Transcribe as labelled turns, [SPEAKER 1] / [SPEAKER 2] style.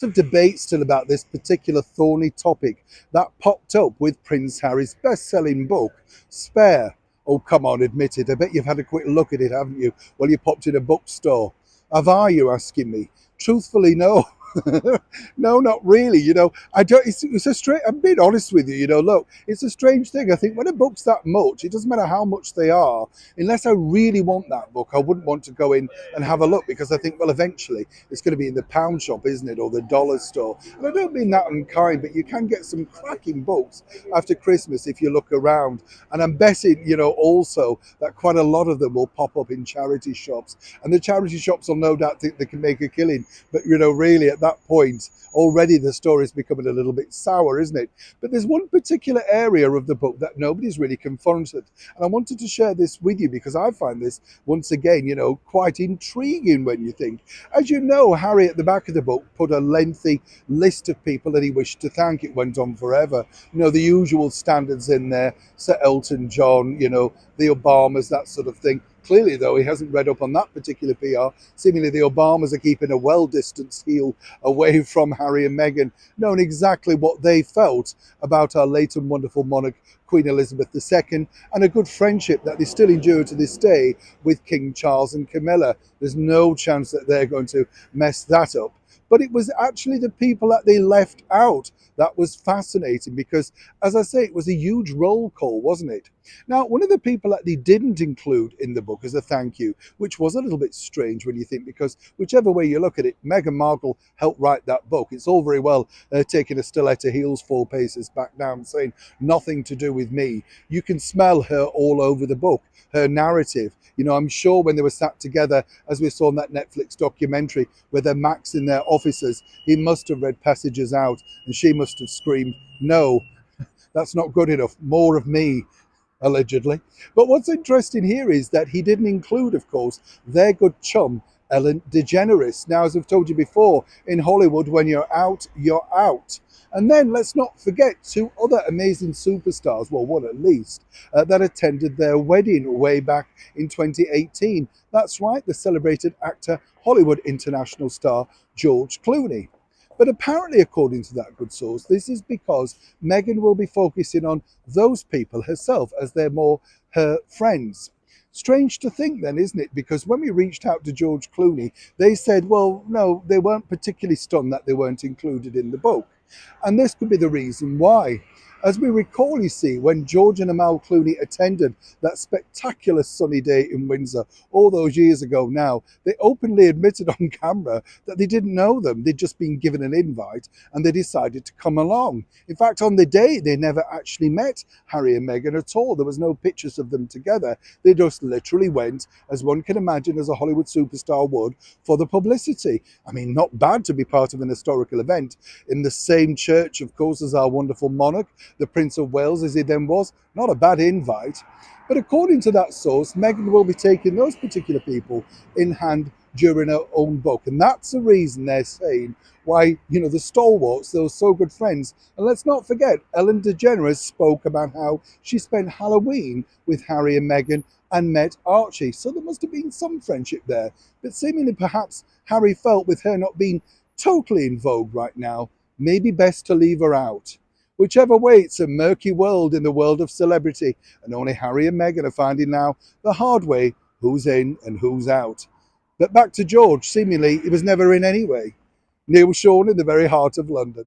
[SPEAKER 1] Of debate still about this particular thorny topic that popped up with Prince Harry's best-selling book, Spare. Oh, come on, admit it. I bet you've had a quick look at it, haven't you? Well, you popped in a bookstore. Have I, you asking me? Truthfully, no. No, not really. I don't. It's a straight. I'm being honest with you. Look, it's a strange thing. I think when a book's that much, it doesn't matter how much they are. Unless I really want that book, I wouldn't want to go in and have a look because I think, well, eventually it's going to be in the pound shop, isn't it, or the dollar store? And I don't mean that unkind, but you can get some cracking books after Christmas if you look around. And I'm betting, also that quite a lot of them will pop up in charity shops, and the charity shops will no doubt think they can make a killing. But really, at that point, already the story's becoming a little bit sour, isn't it? But there's one particular area of the book that nobody's really confronted, and I wanted to share this with you because I find this once again, quite intriguing when you think. As you know, Harry at the back of the book put a lengthy list of people that he wished to thank. It went on forever. The usual standards in there: Sir Elton John, the Obamas, that sort of thing. Clearly, though, he hasn't read up on that particular PR. Seemingly, the Obamas are keeping a well-distanced heel away from Harry and Meghan, knowing exactly what they felt about our late and wonderful monarch, Queen Elizabeth II, and a good friendship that they still endure to this day with King Charles and Camilla. There's no chance that they're going to mess that up. But it was actually the people that they left out that was fascinating because, as I say, it was a huge roll call, wasn't it? Now, one of the people that they didn't include in the book as a thank you, which was a little bit strange when you think, because whichever way you look at it, Meghan Markle helped write that book. It's all very well taking a stiletto heels 4 paces back down, saying nothing to do with me. You can smell her all over the book, her narrative. I'm sure when they were sat together, as we saw in that Netflix documentary, where they're Max in their offices, he must have read passages out and she must have screamed, "No, that's not good enough. More of me," allegedly. But what's interesting here is that he didn't include, of course, their good chum, Ellen DeGeneres. Now, as I've told you before, in Hollywood, when you're out, you're out. And then let's not forget two other amazing superstars, well, one at least, that attended their wedding way back in 2018. That's right, the celebrated actor, Hollywood international star, George Clooney. But apparently, according to that good source, this is because Meghan will be focusing on those people herself as they're more her friends. Strange to think then, isn't it? Because when we reached out to George Clooney, they said, well, no, they weren't particularly stunned that they weren't included in the book. And this could be the reason why. As we recall, you see, when George and Amal Clooney attended that spectacular sunny day in Windsor all those years ago now, they openly admitted on camera that they didn't know them. They'd just been given an invite and they decided to come along. In fact, on the day, they never actually met Harry and Meghan at all. There was no pictures of them together. They just literally went, as one can imagine, as a Hollywood superstar would, for the publicity. I mean, not bad to be part of an historical event in the same church, of course, as our wonderful monarch, the Prince of Wales, as he then was. Not a bad invite. But according to that source, Meghan will be taking those particular people in hand during her own book. And that's the reason they're saying why, the stalwarts, those so good friends. And let's not forget, Ellen DeGeneres spoke about how she spent Halloween with Harry and Meghan and met Archie. So there must have been some friendship there. But seemingly perhaps Harry felt, with her not being totally in vogue right now, maybe best to leave her out. Whichever way, it's a murky world in the world of celebrity, and only Harry and Meghan are finding now the hard way who's in and who's out. But back to George, seemingly he was never in anyway. Neil Sean in the very heart of London.